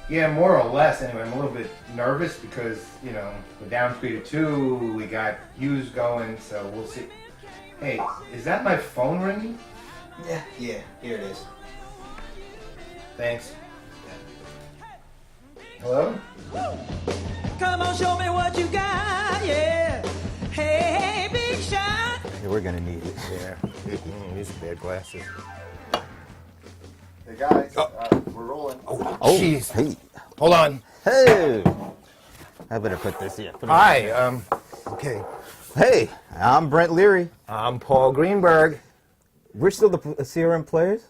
Yeah, more or less. Anyway, I'm a little bit nervous because, you know, we're down 3-2. We got Hughes going, so we'll see. Hey, is that my phone ringing? Yeah, here it is. Thanks. Hello? Come on, show me what you got, yeah. Hey, big shot. Hey, we're gonna need it. Yeah. These bad glasses. Hey guys, we're rolling. Oh, jeez. Hey. Hold on. Hey. I better put this here. Hi. Okay. Hey, I'm Brent Leary. I'm Paul Greenberg. We're still the CRM Players.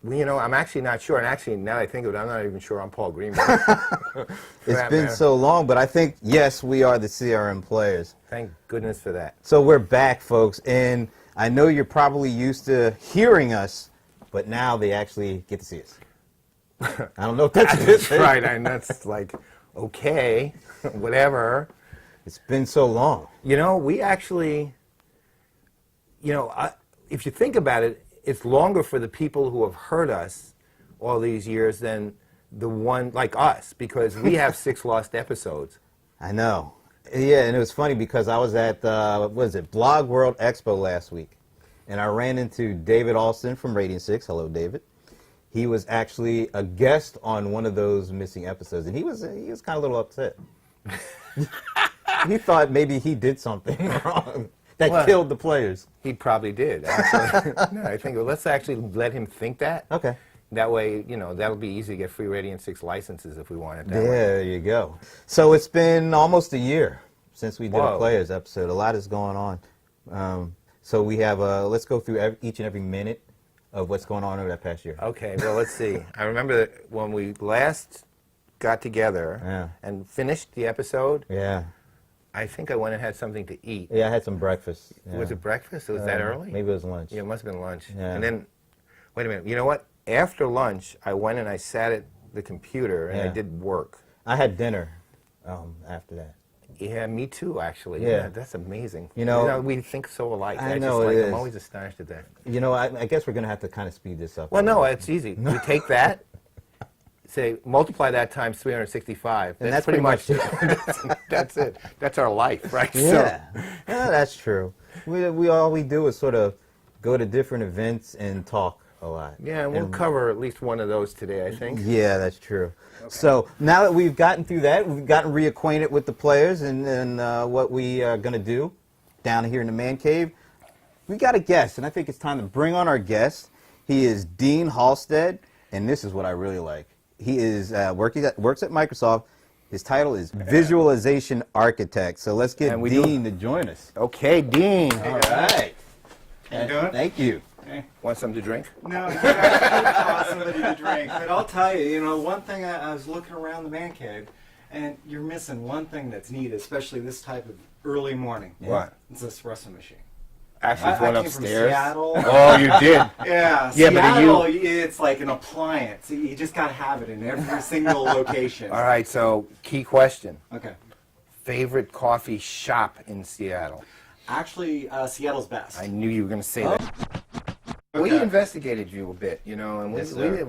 You know, I'm actually not sure. And actually, now that I think of it, I'm not even sure I'm Paul Greenberg. It's been so long, but I think, yes, we are the CRM Players. Thank goodness for that. So we're back, folks, and I know you're probably used to hearing us, but now they actually get to see us. I don't know if that's a good thing. Right, and that's like, okay, whatever. It's been so long. You know, we actually, you know, if you think about it, it's longer for the people who have heard us all these years than the one like us, because we have 6 lost episodes. I know. Yeah, and it was funny because I was at, what was it, Blog World Expo last week, and I ran into David Alston from Radiant 6. Hello, David. He was actually a guest on one of those missing episodes, and he was kind of a little upset. He thought maybe he did something wrong that killed the players. He probably did, actually. No, I think, well, let's actually let him think that. Okay. That way, you know, that'll be easy to get free Radiant 6 licenses if we want it that way. There you go. So it's been almost a year since we did a Whoa. Players episode. A lot is going on. So we have, let's go through each and every minute of what's going on over that past year. Okay, well, let's see. I remember that when we last got together and finished the episode, I think I went and had something to eat. Yeah, I had some breakfast. Yeah. Was it breakfast? Was that early? Maybe it was lunch. Yeah, it must have been lunch. Yeah. And then, wait a minute, you know what? After lunch, I went and I sat at the computer and I did work. I had dinner after that. Yeah, me too, actually. Yeah. That's amazing. You know, we think so alike. I know, I'm always astonished at that. You know, I guess we're going to have to kind of speed this up. Well, no, it's easy. You take that, say, multiply that times 365. And that's pretty much it. That's it. That's our life, right? Yeah, yeah, that's true. All we do is sort of go to different events and talk a lot. Yeah, and we'll cover at least one of those today, I think. Yeah, that's true. Okay. So now that we've gotten through that, we've gotten reacquainted with the players and what we are going to do down here in the man cave, we got a guest, and I think it's time to bring on our guest. He is Dean Halstead, and this is what I really like. He is works at Microsoft. His title is Visualization Architect. So let's get Dean to join us. Okay, Dean. All right. How you doing? Thank you. Hey. Want something to drink? No, you actually want somebody to drink. But I'll tell you, you know, one thing I was looking around the man cave, and you're missing one thing that's needed, especially this type of early morning. What? It's an espresso machine. Actually, I one came upstairs. from Seattle. Oh, you did? Yeah, Yeah, but Seattle, it's like an appliance. You just got to have it in every single location. All right, so key question. Okay. Favorite coffee shop in Seattle? Actually, Seattle's best. I knew you were going to say that. We investigated you a bit, you know, and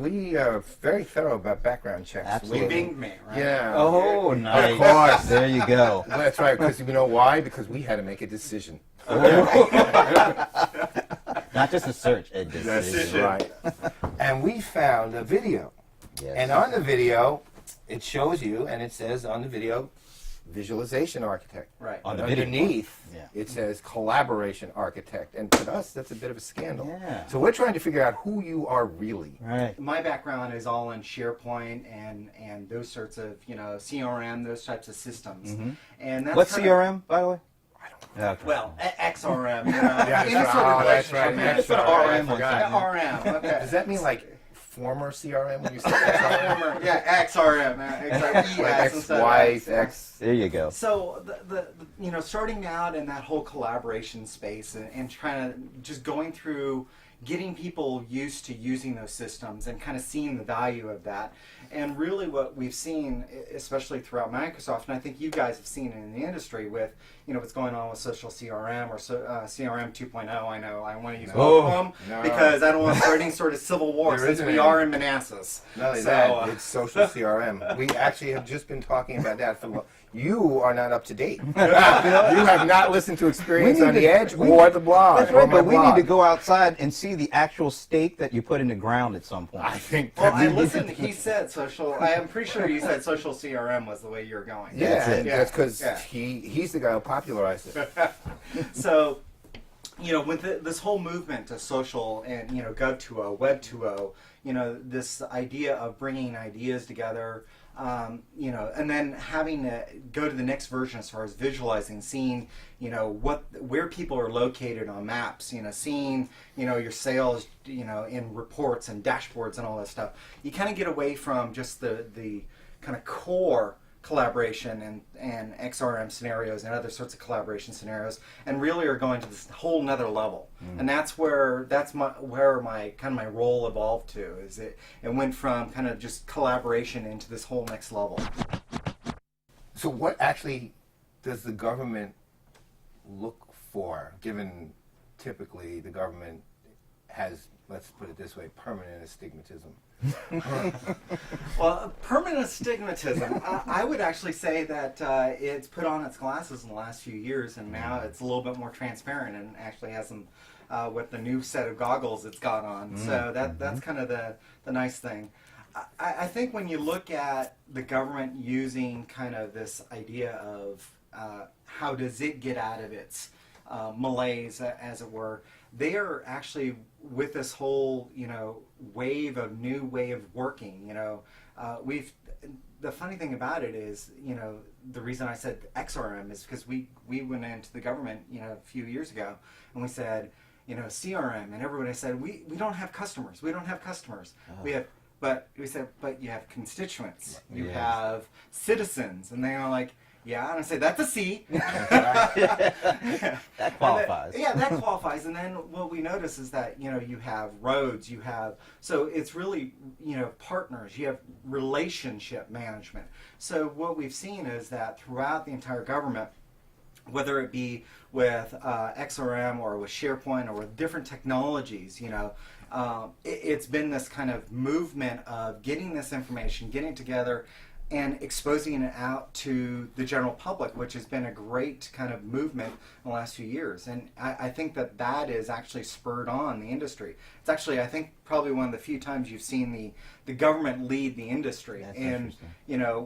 we are very thorough about background checks. Absolutely. You binged me, right? Yeah. Oh, nice. Of course. There you go. Well, that's right, because you know why? Because we had to make a decision. Not just a search, a decision. Right. And we found a video. Yes. And on the video, it shows you, and it says on the video, Visualization Architect. Right. On the Underneath, video. it says Collaboration Architect. And to us, that's a bit of a scandal. Yeah. So we're trying to figure out who you are really. Right. My background is all in SharePoint and those sorts of, you know, CRM, those types of systems. Mm-hmm. And that's What's kinda, CRM, by the way? Well, XRM, you know, that's any right. sort of Oh, that's right. relationship. That's Put right. RM I on forgot. it. RM, okay. Does that mean like former CRM when you say XRM? Yeah, XRM. Exactly. Like Yes, X, instead of Y, X. X. There you go. So the you know, starting out in that whole collaboration space and trying to just going through, getting people used to using those systems and kind of seeing the value of that. And really what we've seen, especially throughout Microsoft, and I think you guys have seen it in the industry with, what's going on with social CRM or CRM 2.0. I know I want to use both of them because I don't want to start any sort of civil war since we are in Manassas. Not only that, it's social CRM. We actually have just been talking about that for. You are not up to date. You have not listened to Experience on the Edge or the blog. That's right, but we need to go outside and see the actual stake that you put in the ground at some point. I think. Well, I listened. He said social. I am pretty sure you said social CRM was the way you're going. Yeah, that's because he's the guy who popularized it. So, with this whole movement to social and Gov 2.0, Web 2.0, this idea of bringing ideas together. And then having to go to the next version as far as visualizing, seeing, where people are located on maps, seeing, your sales, in reports and dashboards and all that stuff. You kind of get away from just the kind of core collaboration and XRM scenarios and other sorts of collaboration scenarios, and really are going to this whole nother level. And where my role evolved to. Is it went from kind of just collaboration into this whole next level. So what actually does the government look for, given typically the government has, let's put it this way, permanent astigmatism? Well, permanent astigmatism, I would actually say that it's put on its glasses in the last few years, and now it's a little bit more transparent and actually has some, with the new set of goggles it's got on. So that's kind of the nice thing. I think when you look at the government using kind of this idea of how does it get out of its malaise, as it were, they are actually with this whole new way of working. The funny thing about it is, the reason I said XRM is because we went into the government a few years ago and we said CRM, and everybody said we don't have customers, we have, but we said, but you have constituents, you have citizens, and they are like, yeah, and I say that's a C. That qualifies. That qualifies. And then what we notice is that you have roads, so it's really partners, you have relationship management. So what we've seen is that throughout the entire government, whether it be with XRM or with SharePoint or with different technologies, it's been this kind of movement of getting this information, getting it together, and exposing it out to the general public, which has been a great kind of movement in the last few years. And I think that is actually spurred on the industry. It's actually, I think, probably one of the few times you've seen the government lead the industry. That's and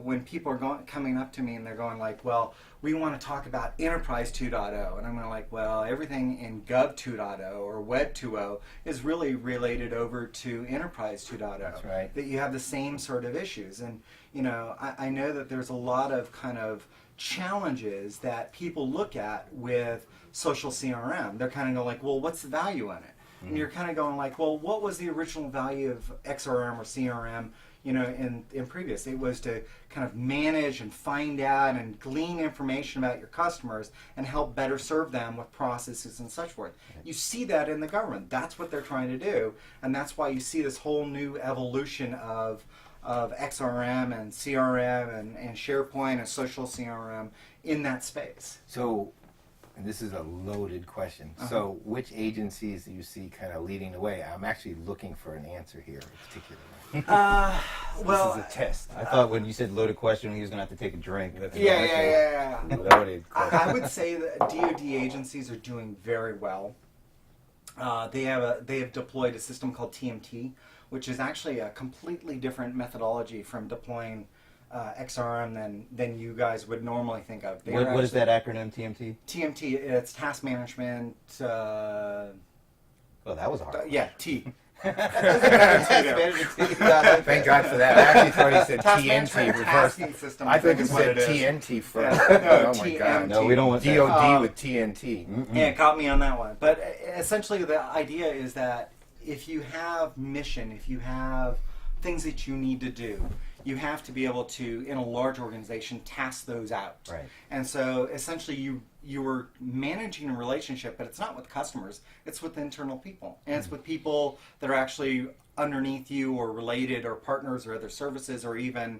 when people are coming up to me and they're going like, well, we want to talk about Enterprise 2.0, and I'm going like, well, everything in Gov 2.0 or Web 2.0 is really related over to Enterprise 2.0. That's right. That you have the same sort of issues. And I know that there's a lot of kind of challenges that people look at with social CRM. They're kind of going like, well, what's the value in it? And you're kind of going like, well, what was the original value of XRM or CRM, in previous? It was to kind of manage and find out and glean information about your customers and help better serve them with processes and such forth. You see that in the government. That's what they're trying to do. And that's why you see this whole new evolution of XRM and CRM and SharePoint and social CRM in that space. So, and this is a loaded question. So, which agencies do you see kind of leading the way? I'm actually looking for an answer here, particularly. Well, this is a test. I thought when you said loaded question, he was going to have to take a drink. Yeah. Loaded question. I would say that DoD agencies are doing very well. They have deployed a system called TMT, which is actually a completely different methodology from deploying XRM than you guys would normally think of. What is that acronym, TMT? TMT, it's task management. Oh, that was hard. Yeah, T. Thank God for that. I actually thought he said Task TNT management reverse. tasking system. I thought he is what said it is. TNT first. No, Oh my TMT. God. No, we don't want that. DOD with TNT. Yeah, it got me on that one. But essentially the idea is that if you have mission, if you have things that you need to do, you have to be able to, in a large organization, task those out. Right. And so essentially you you were managing a relationship, but it's not with customers, it's with internal people. And it's with people that are actually underneath you or related or partners or other services or even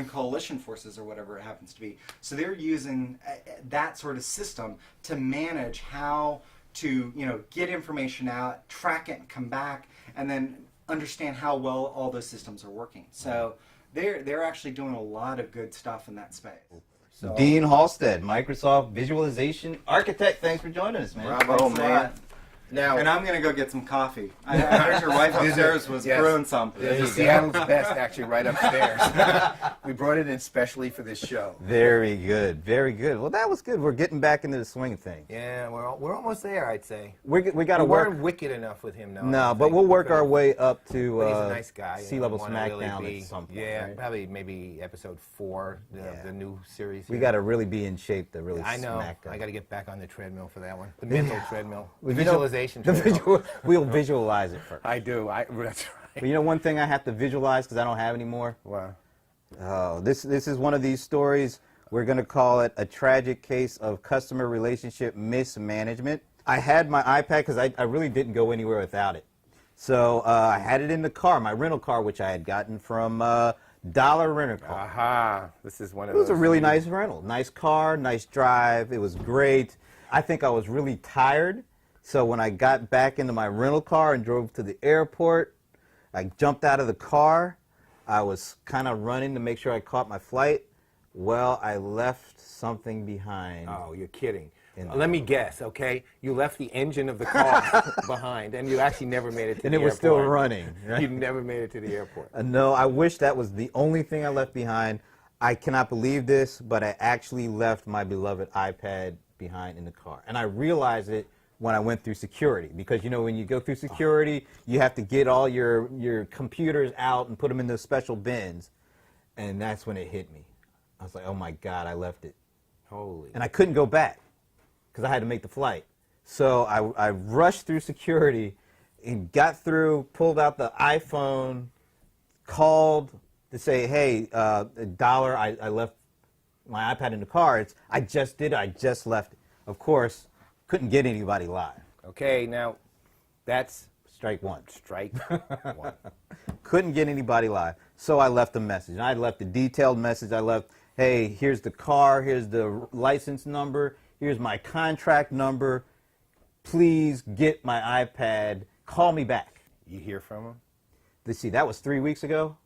coalition forces or whatever it happens to be. So they're using that sort of system to manage how to, get information out, track it and come back, and then understand how well all those systems are working. So they're actually doing a lot of good stuff in that space. So, Dean Halstead, Microsoft Visualization Architect. Thanks for joining us, man. Bravo, man. Now, And I'm going to go get some coffee. I heard your wife upstairs was brewing some. there's a Seattle's Best actually right upstairs. We brought it in specially for this show. Very good, very good. Well, that was good. We're getting back into the swing of things. Yeah, we're almost there, I'd say. We got to We work. weren't wicked enough with him, no. I No, don't but think. we'll work Because- our way up to But he's a nice guy. C-level Wanna really SmackDown be- at some point. Yeah, right? probably maybe episode 4 of the new series. We got to really be in shape to really I know. smack them. I got to get back on the treadmill for that one. The mental treadmill. The You know, visualization the treadmill. we'll visualize it first. I do. That's right. But you know one thing I have to visualize because I don't have any more? Wow. Oh, this is one of these stories. We're going to call it a tragic case of customer relationship mismanagement. I had my iPad because I really didn't go anywhere without it. So I had it in the car, my rental car, which I had gotten from Dollar Rent-A-Car. Aha. This is one of It was those a really things. nice rental. Nice car, nice drive. It was great. I think I was really tired. So when I got back into my rental car and drove to the airport, I jumped out of the car. I was kind of running to make sure I caught my flight. Well, I left something behind. Oh, you're kidding. In Let me guess, okay? You left the engine of the car behind, and you actually never made it to And the it airport. was still running. Right? You never made it to the airport. No, I wish that was the only thing I left behind. I cannot believe this, but I actually left my beloved iPad behind in the car. And I realized it when I went through security, because when you go through security, you have to get all your computers out and put them in those special bins. And that's when it hit me. I was like, oh my God, I left it. Holy. And I couldn't go back because I had to make the flight. So I rushed through security and got through, pulled out the iPhone, called to say, hey, Dollar, I left my iPad in the car. I just left it. Of course, couldn't get anybody live. Okay, now that's Strike one. strike one. Couldn't get anybody live. So I left a message. And I left a detailed message. I left, hey, here's the car, here's the license number, here's my contract number. Please get my iPad. Call me back. You hear from him? Let's see, that was 3 weeks ago.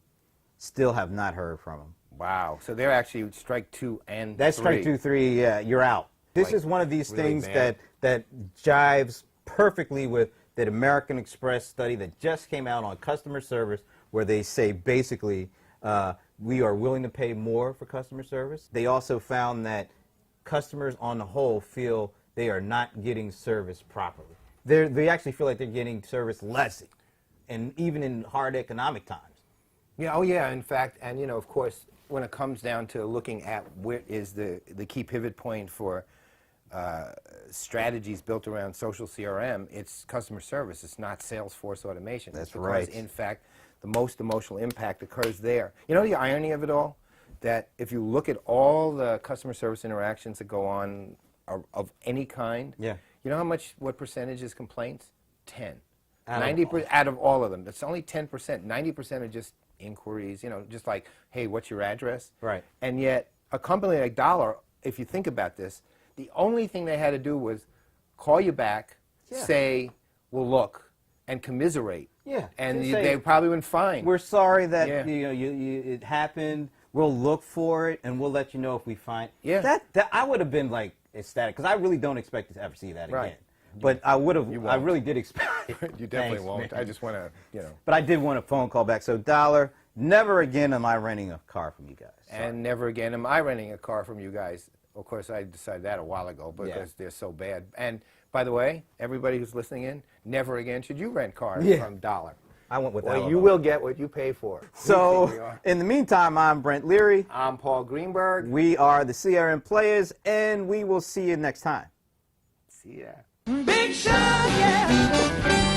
Still have not heard from him. Wow. So they're actually strike 2 and That's 3. strike 2, 3, yeah, you're out. This Like, is one of these really things bad. that jives perfectly with that American Express study that just came out on customer service, where they say basically we are willing to pay more for customer service. They also found that customers on the whole feel they are not getting service properly. They actually feel like they're getting service less, and even in hard economic times. Yeah, oh yeah, in fact, and of course, when it comes down to looking at where is the key pivot point for strategies built around social CRM, it's customer service. It's not Salesforce automation. That's because, right. in fact, the most emotional impact occurs there. You know the irony of it all? That if you look at all the customer service interactions that go on of any kind, Yeah. you know what percentage is complaints? 10. Out of 90% out of all of them. That's only 10%. 90% are just inquiries, just like, hey, what's your address? Right. And yet, a company like Dollar, if you think about this, the only thing they had to do was call you back, Yeah. say, well, look, and commiserate. Yeah, And just say, they probably went fine. We're sorry that Yeah. it happened. We'll look for it and we'll let you know if we find. Yeah. That I would have been like ecstatic because I really don't expect to ever see that Right. again. But I would have. You I won't. really did expect. You definitely Thanks, won't. man. I just want to, But I did want a phone call back. So Dollar, never again am I renting a car from you guys. And never again am I renting a car from you guys. Of course, I decided that a while ago because they're so bad. And by the way, everybody who's listening in, never again should you rent cars from Dollar. I went with Well, that. you will get what you pay for. So We are. in the meantime, I'm Brent Leary. I'm Paul Greenberg. We are the CRM Playaz, and we will see you next time. See ya. Big Sean, yeah.